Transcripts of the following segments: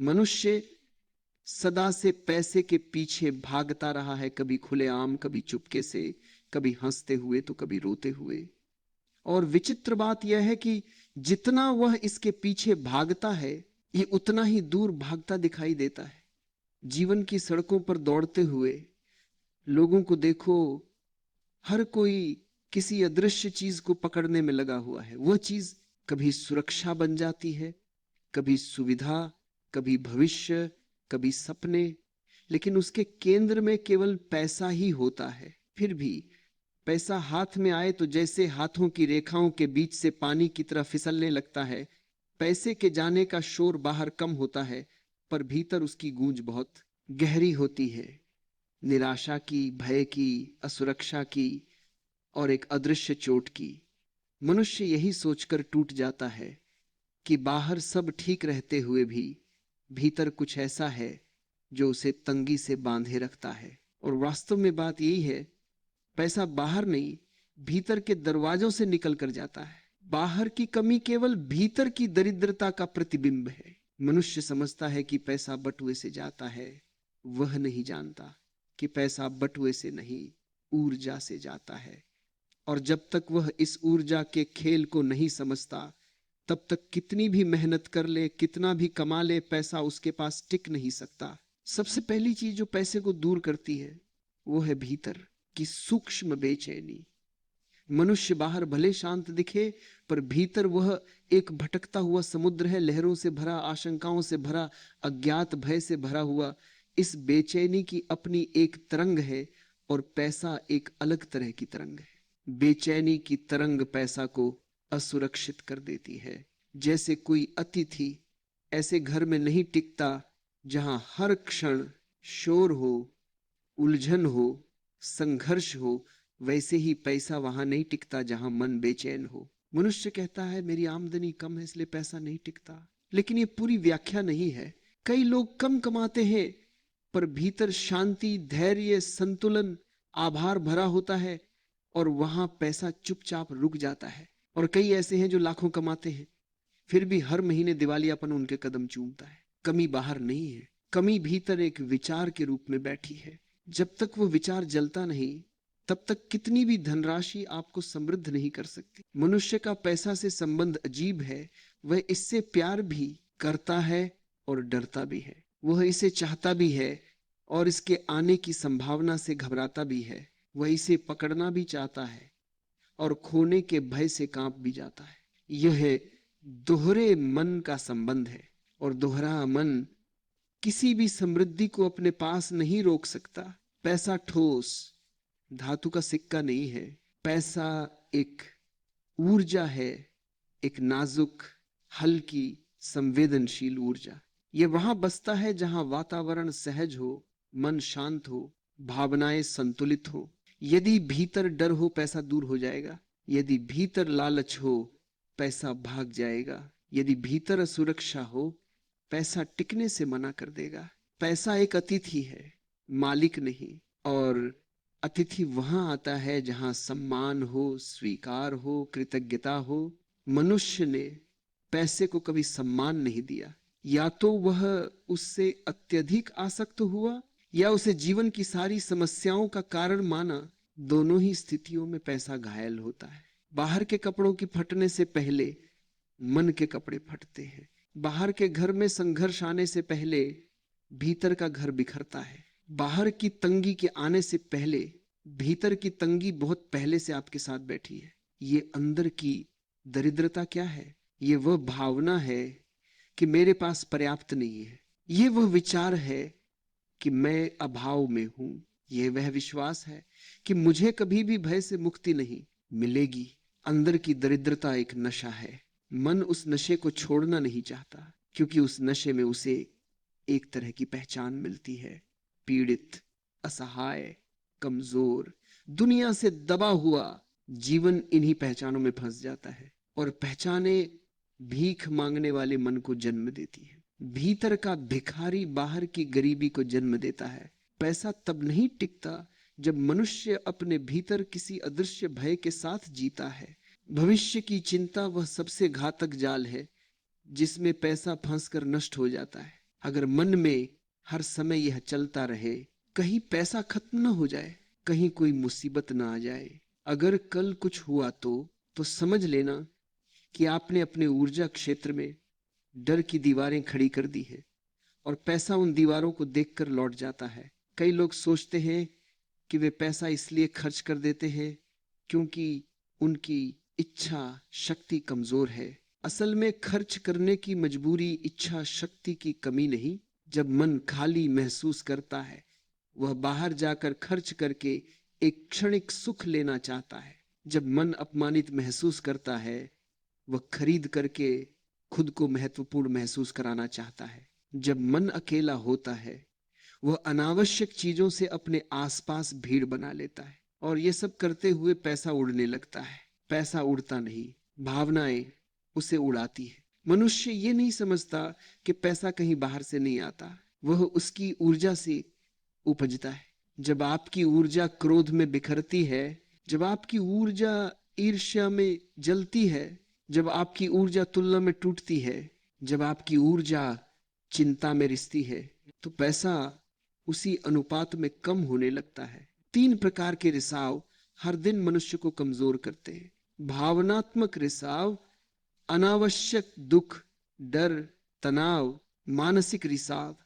मनुष्य सदा से पैसे के पीछे भागता रहा है, कभी खुलेआम, कभी चुपके से, कभी हंसते हुए तो कभी रोते हुए। और विचित्र बात यह है कि जितना वह इसके पीछे भागता है, ये उतना ही दूर भागता दिखाई देता है। जीवन की सड़कों पर दौड़ते हुए लोगों को देखो, हर कोई किसी अदृश्य चीज को पकड़ने में लगा हुआ है। वह चीज कभी सुरक्षा बन जाती है, कभी सुविधा, कभी भविष्य, कभी सपने, लेकिन उसके केंद्र में केवल पैसा ही होता है। फिर भी पैसा हाथ में आए तो जैसे हाथों की रेखाओं के बीच से पानी की तरह फिसलने लगता है। पैसे के जाने का शोर बाहर कम होता है, पर भीतर उसकी गूंज बहुत गहरी होती है, निराशा की, भय की, असुरक्षा की और एक अदृश्य चोट की। मनुष्य यही सोचकर टूट जाता है कि बाहर सब ठीक रहते हुए भी भीतर कुछ ऐसा है जो उसे तंगी से बांधे रखता है। और वास्तव में बात यही है, पैसा बाहर नहीं, भीतर के दरवाजों से निकल कर जाता है। बाहर की कमी केवल भीतर की दरिद्रता का प्रतिबिंब है। मनुष्य समझता है कि पैसा बटुए से जाता है, वह नहीं जानता कि पैसा बटुए से नहीं, ऊर्जा से जाता है। और जब तक वह इस ऊर्जा के खेल को नहीं समझता, तब तक कितनी भी मेहनत कर ले, कितना भी कमा ले, पैसा उसके पास टिक नहीं सकता। सबसे पहली चीज जो पैसे को दूर करती है, वो है भीतर की सूक्ष्म बेचैनी। मनुष्य बाहर भले शांत दिखे, पर भीतर वह एक भटकता हुआ समुद्र है, लहरों से भरा, आशंकाओं से भरा, अज्ञात भय से भरा हुआ। इस बेचैनी की अपनी एक तरंग है, और पैसा एक अलग तरह की तरंग है। बेचैनी की तरंग पैसा को असुरक्षित कर देती है। जैसे कोई अतिथि ऐसे घर में नहीं टिकता जहां हर क्षण शोर हो, उलझन हो, संघर्ष हो, वैसे ही पैसा वहां नहीं टिकता जहां मन बेचैन हो। मनुष्य कहता है मेरी आमदनी कम है इसलिए पैसा नहीं टिकता, लेकिन ये पूरी व्याख्या नहीं है। कई लोग कम कमाते हैं, पर भीतर शांति, धैर्य, संतुलन, आभार भरा होता है, और वहां पैसा चुपचाप रुक जाता है। और कई ऐसे हैं जो लाखों कमाते हैं, फिर भी हर महीने दिवालियापन उनके कदम चूमता है। कमी बाहर नहीं है, कमी भीतर एक विचार के रूप में बैठी है। जब तक वो विचार जलता नहीं, तब तक कितनी भी धनराशि आपको समृद्ध नहीं कर सकती। मनुष्य का पैसा से संबंध अजीब है। वह इससे प्यार भी करता है और डरता भी है। वह इसे चाहता भी है और इसके आने की संभावना से घबराता भी है। वह इसे पकड़ना भी चाहता है और खोने के भय से कांप भी जाता है। यह दोहरे मन का संबंध है, और दोहरा मन किसी भी समृद्धि को अपने पास नहीं रोक सकता। पैसा ठोस धातु का सिक्का नहीं है। पैसा एक ऊर्जा है, एक नाजुक, हल्की, संवेदनशील ऊर्जा। यह वहां बसता है जहां वातावरण सहज हो, मन शांत हो, भावनाएं संतुलित हो। यदि भीतर डर हो, पैसा दूर हो जाएगा। यदि भीतर लालच हो, पैसा भाग जाएगा। यदि भीतर असुरक्षा हो, पैसा टिकने से मना कर देगा। पैसा एक अतिथि है, मालिक नहीं। और अतिथि वहां आता है जहां सम्मान हो, स्वीकार हो, कृतज्ञता हो। मनुष्य ने पैसे को कभी सम्मान नहीं दिया। या तो वह उससे अत्यधिक आसक्त हुआ, या उसे जीवन की सारी समस्याओं का कारण माना। दोनों ही स्थितियों में पैसा घायल होता है। बाहर के कपड़ों की फटने से पहले मन के कपड़े फटते हैं। बाहर के घर में संघर्ष आने से पहले भीतर का घर बिखरता है। बाहर की तंगी के आने से पहले भीतर की तंगी बहुत पहले से आपके साथ बैठी है। ये अंदर की दरिद्रता क्या है? ये वह भावना है कि मेरे पास पर्याप्त नहीं है। ये वह विचार है कि मैं अभाव में हूं। यह वह विश्वास है कि मुझे कभी भी भय से मुक्ति नहीं मिलेगी। अंदर की दरिद्रता एक नशा है। मन उस नशे को छोड़ना नहीं चाहता, क्योंकि उस नशे में उसे एक तरह की पहचान मिलती है। पीड़ित, असहाय, कमजोर, दुनिया से दबा हुआ जीवन इन्हीं पहचानों में फंस जाता है। और पहचाने भीख मांगने वाले मन को जन्म देती है। भीतर का भिखारी बाहर की गरीबी को जन्म देता है। पैसा तब नहीं टिकता जब मनुष्य अपने भीतर किसी अदृश्य भय के साथ जीता है। भविष्य की चिंता वह सबसे घातक जाल है जिसमें पैसा फंसकर नष्ट हो जाता है। अगर मन में हर समय यह चलता रहे, कहीं पैसा खत्म ना हो जाए, कहीं कोई मुसीबत ना आ जाए, अगर कल कुछ हुआ तो समझ लेना कि आपने अपने ऊर्जा क्षेत्र में डर की दीवारें खड़ी कर दी है और पैसा उन दीवारों को देखकर लौट जाता है। कई लोग सोचते हैं कि वे पैसा इसलिए खर्च कर देते हैं क्योंकि उनकी इच्छा शक्ति कमजोर है। असल में खर्च करने की मजबूरी इच्छा शक्ति की कमी नहीं। जब मन खाली महसूस करता है, वह बाहर जाकर खर्च करके एक क्षणिक सुख लेना चाहता है। जब मन अपमानित महसूस करता है, वह खरीद करके खुद को महत्वपूर्ण महसूस कराना चाहता है। जब मन अकेला होता है, वह अनावश्यक चीजों से अपने आसपास भीड़ बना लेता है और ये सब करते हुए पैसा उड़ने लगता है। पैसा उड़ता नहीं, भावनाएं उसे उड़ाती है। मनुष्य ये नहीं समझता कि पैसा कहीं बाहर से नहीं आता, वह उसकी ऊर्जा से उपजता है। जब आपकी ऊर्जा क्रोध में बिखरती है, जब आपकी ऊर्जा ईर्ष्या में जलती है, जब आपकी ऊर्जा तुलना में टूटती है, जब आपकी ऊर्जा चिंता में रिसती है, तो पैसा उसी अनुपात में कम होने लगता है। 3 प्रकार के रिसाव हर दिन मनुष्य को कमजोर करते हैं। भावनात्मक रिसाव, अनावश्यक दुख, डर, तनाव, मानसिक रिसाव,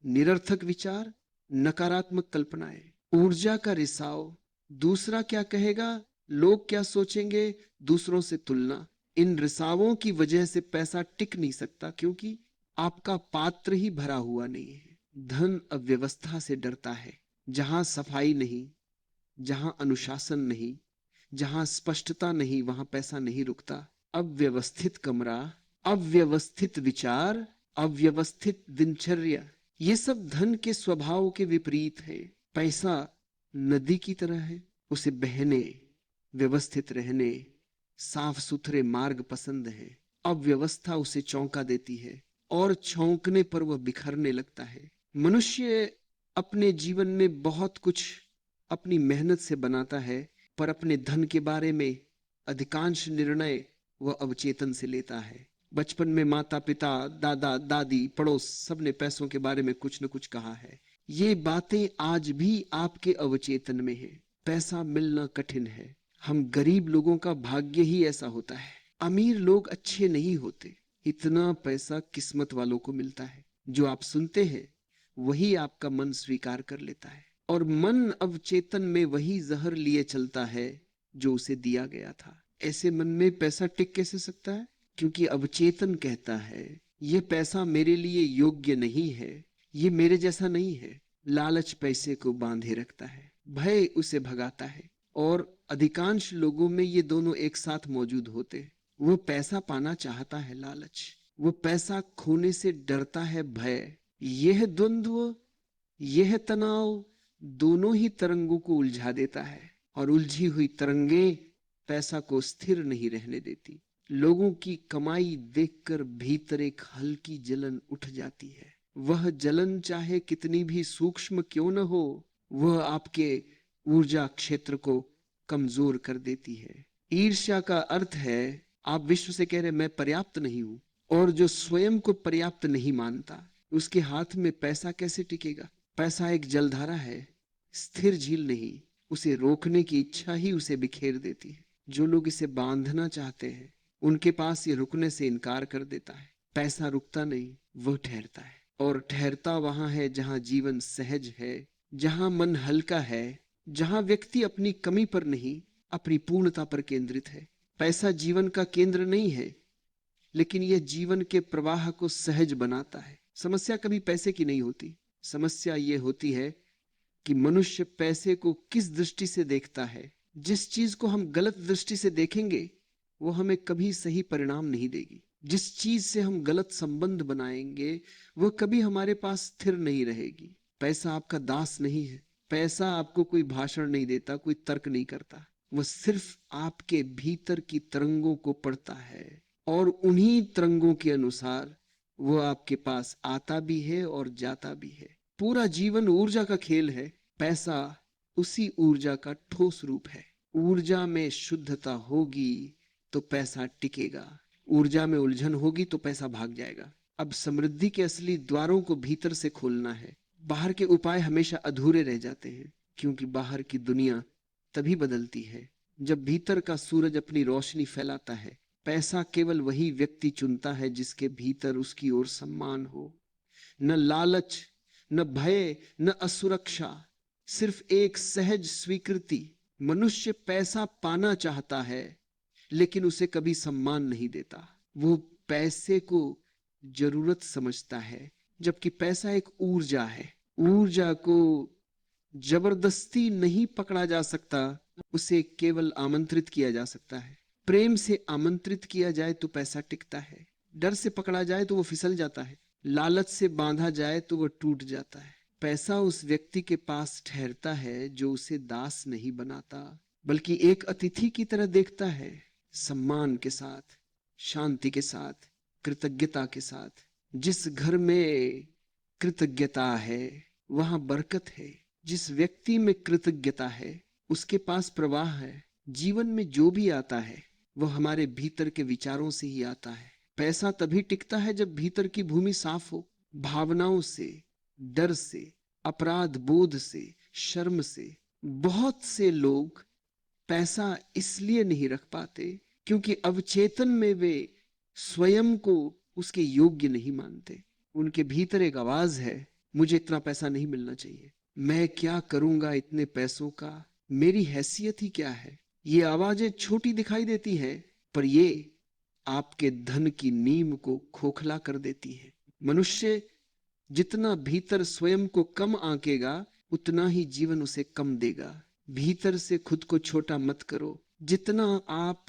निरर्थक विचार, नकारात्मक कल्पनाएं। ऊर्जा का रिसाव, दूसरा क्या कहेगा, लोग क्या सोचेंगे, दूसरों से तुलना। इन रिसावों की वजह से पैसा टिक नहीं सकता क्योंकि आपका पात्र ही भरा हुआ नहीं है। धन अव्यवस्था से डरता है। जहां सफाई नहीं, जहां अनुशासन नहीं, जहां स्पष्टता नहीं, वहां पैसा नहीं रुकता। अव्यवस्थित कमरा, अव्यवस्थित विचार, अव्यवस्थित दिनचर्या, ये सब धन के स्वभाव के विपरीत है। पैसा नदी की तरह है, उसे बहने, व्यवस्थित रहने, साफ सुथरे मार्ग पसंद है। अव्यवस्था उसे चौंका देती है और छौंकने पर वह बिखरने लगता है। मनुष्य अपने जीवन में बहुत कुछ अपनी मेहनत से बनाता है, पर अपने धन के बारे में अधिकांश निर्णय वह अवचेतन से लेता है। बचपन में माता पिता, दादा दादी, पड़ोस सबने पैसों के बारे में कुछ न कुछ कहा है। ये बातें आज भी आपके अवचेतन में है। पैसा मिलना कठिन है। हम गरीब लोगों का भाग्य ही ऐसा होता है। अमीर लोग अच्छे नहीं होते। इतना पैसा किस्मत वालों को मिलता है। जो आप सुनते हैं वही आपका मन स्वीकार कर लेता है और मन अवचेतन में वही जहर लिए चलता है जो उसे दिया गया था। ऐसे मन में पैसा टिक कैसे सकता है? क्योंकि अवचेतन कहता है ये पैसा मेरे लिए योग्य नहीं है, ये मेरे जैसा नहीं है। लालच पैसे को बांधे रखता है, भय उसे भगाता है और अधिकांश लोगों में ये दोनों एक साथ मौजूद होते हैं। वो पैसा पाना चाहता है लालच, वो पैसा खोने से डरता है भय। यह द्वंद्व, यह तनाव दोनों ही तरंगों को उलझा देता है और उलझी हुई तरंगें पैसा को स्थिर नहीं रहने देती। लोगों की कमाई देखकर भीतर एक हल्की जलन उठ जाती है। वह जलन चाहे कितनी भी सूक्ष्म क्यों न हो, वह आपके ऊर्जा क्षेत्र को कमजोर कर देती है। ईर्ष्या का अर्थ है आप विश्व से कह रहे मैं पर्याप्त नहीं हूं, और जो स्वयं को पर्याप्त नहीं मानता उसके हाथ में पैसा कैसे टिकेगा? पैसा एक जलधारा है, स्थिर झील नहीं। उसे रोकने की इच्छा ही उसे बिखेर देती है। जो लोग इसे बांधना चाहते हैं उनके पास ये रुकने से इनकार कर देता है। पैसा रुकता नहीं, वह ठहरता है, और ठहरता वहां है जहां जीवन सहज है, जहां मन हल्का है, जहां व्यक्ति अपनी कमी पर नहीं अपनी पूर्णता पर केंद्रित है। पैसा जीवन का केंद्र नहीं है, लेकिन यह जीवन के प्रवाह को सहज बनाता है। समस्या कभी पैसे की नहीं होती। समस्या यह होती है कि मनुष्य पैसे को किस दृष्टि से देखता है। जिस चीज को हम गलत दृष्टि से देखेंगे वो हमें कभी सही परिणाम नहीं देगी। जिस चीज से हम गलत संबंध बनाएंगे वह कभी हमारे पास स्थिर नहीं रहेगी। पैसा आपका दास नहीं है। पैसा आपको कोई भाषण नहीं देता, कोई तर्क नहीं करता। वह सिर्फ आपके भीतर की तरंगों को पढ़ता है और उन्हीं तरंगों के अनुसार वो आपके पास आता भी है और जाता भी है। पूरा जीवन ऊर्जा का खेल है। पैसा उसी ऊर्जा का ठोस रूप है। ऊर्जा में शुद्धता होगी तो पैसा टिकेगा, ऊर्जा में उलझन होगी तो पैसा भाग जाएगा। अब समृद्धि के असली द्वारों को भीतर से खोलना है। बाहर के उपाय हमेशा अधूरे रह जाते हैं, क्योंकि बाहर की दुनिया तभी बदलती है जब भीतर का सूरज अपनी रोशनी फैलाता है। पैसा केवल वही व्यक्ति चुनता है जिसके भीतर उसकी ओर सम्मान हो। न लालच, न भय, न असुरक्षा, सिर्फ एक सहज स्वीकृति। मनुष्य पैसा पाना चाहता है, लेकिन उसे कभी सम्मान नहीं देता। वो पैसे को जरूरत समझता है, जबकि पैसा एक ऊर्जा है। ऊर्जा को जबरदस्ती नहीं पकड़ा जा सकता, उसे केवल आमंत्रित किया जा सकता है। प्रेम से आमंत्रित किया जाए तो पैसा टिकता है, डर से पकड़ा जाए तो वो फिसल जाता है, लालच से बांधा जाए तो वो टूट जाता है। पैसा उस व्यक्ति के पास ठहरता है जो उसे दास नहीं बनाता, बल्कि एक अतिथि की तरह देखता है, सम्मान के साथ, शांति के साथ, कृतज्ञता के साथ। जिस घर में कृतज्ञता है वहां बरकत है। जिस व्यक्ति में कृतज्ञता है उसके पास प्रवाह है। जीवन में जो भी आता है वो हमारे भीतर के विचारों से ही आता है। पैसा तभी टिकता है जब भीतर की भूमि साफ हो, भावनाओं से, डर से, अपराध बोध से, शर्म से। बहुत से लोग पैसा इसलिए नहीं रख पाते क्योंकि अवचेतन में वे स्वयं को उसके योग्य नहीं मानते। उनके भीतर एक आवाज है, मुझे इतना पैसा नहीं मिलना चाहिए, मैं क्या करूंगा इतने पैसों का, मेरी हैसियत ही क्या है। ये आवाजें छोटी दिखाई देती हैं, पर ये आपके धन की नींव को खोखला कर देती हैं। मनुष्य जितना भीतर स्वयं को कम आंकेगा, उतना ही जीवन उसे कम देगा। भीतर से खुद को छोटा मत करो। जितना आप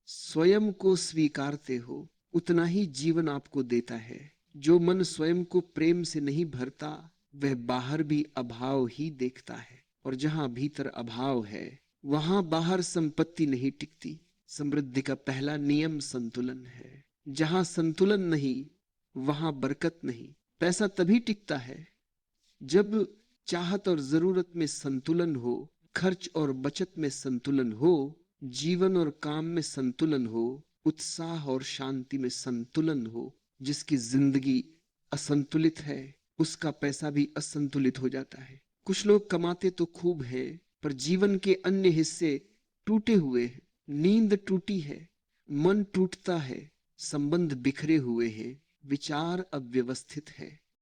स्वयं को स्वीकारते हो, उतना ही जीवन आपको देता है। जो मन स्वयं को प्रेम से नहीं भरता, वह बाहर भी अभाव ही देखता है। और जहां भीतर अभाव है, वहां बाहर संपत्ति नहीं टिकती। समृद्धि का पहला नियम संतुलन है। जहां संतुलन नहीं, वहां बरकत नहीं। पैसा तभी टिकता है जब चाहत और जरूरत में संतुलन हो, खर्च और बचत में संतुलन हो, जीवन और काम में संतुलन हो, उत्साह और शांति में संतुलन हो। जिसकी जिंदगी असंतुलित है, उसका पैसा भी असंतुलित हो जाता है। कुछ लोग कमाते तो खूब है, पर जीवन के अन्य हिस्से टूटे हुए हैं। नींद टूटी है, मन टूटता है, संबंध बिखरे हुए हैं, विचार अव्यवस्थित है।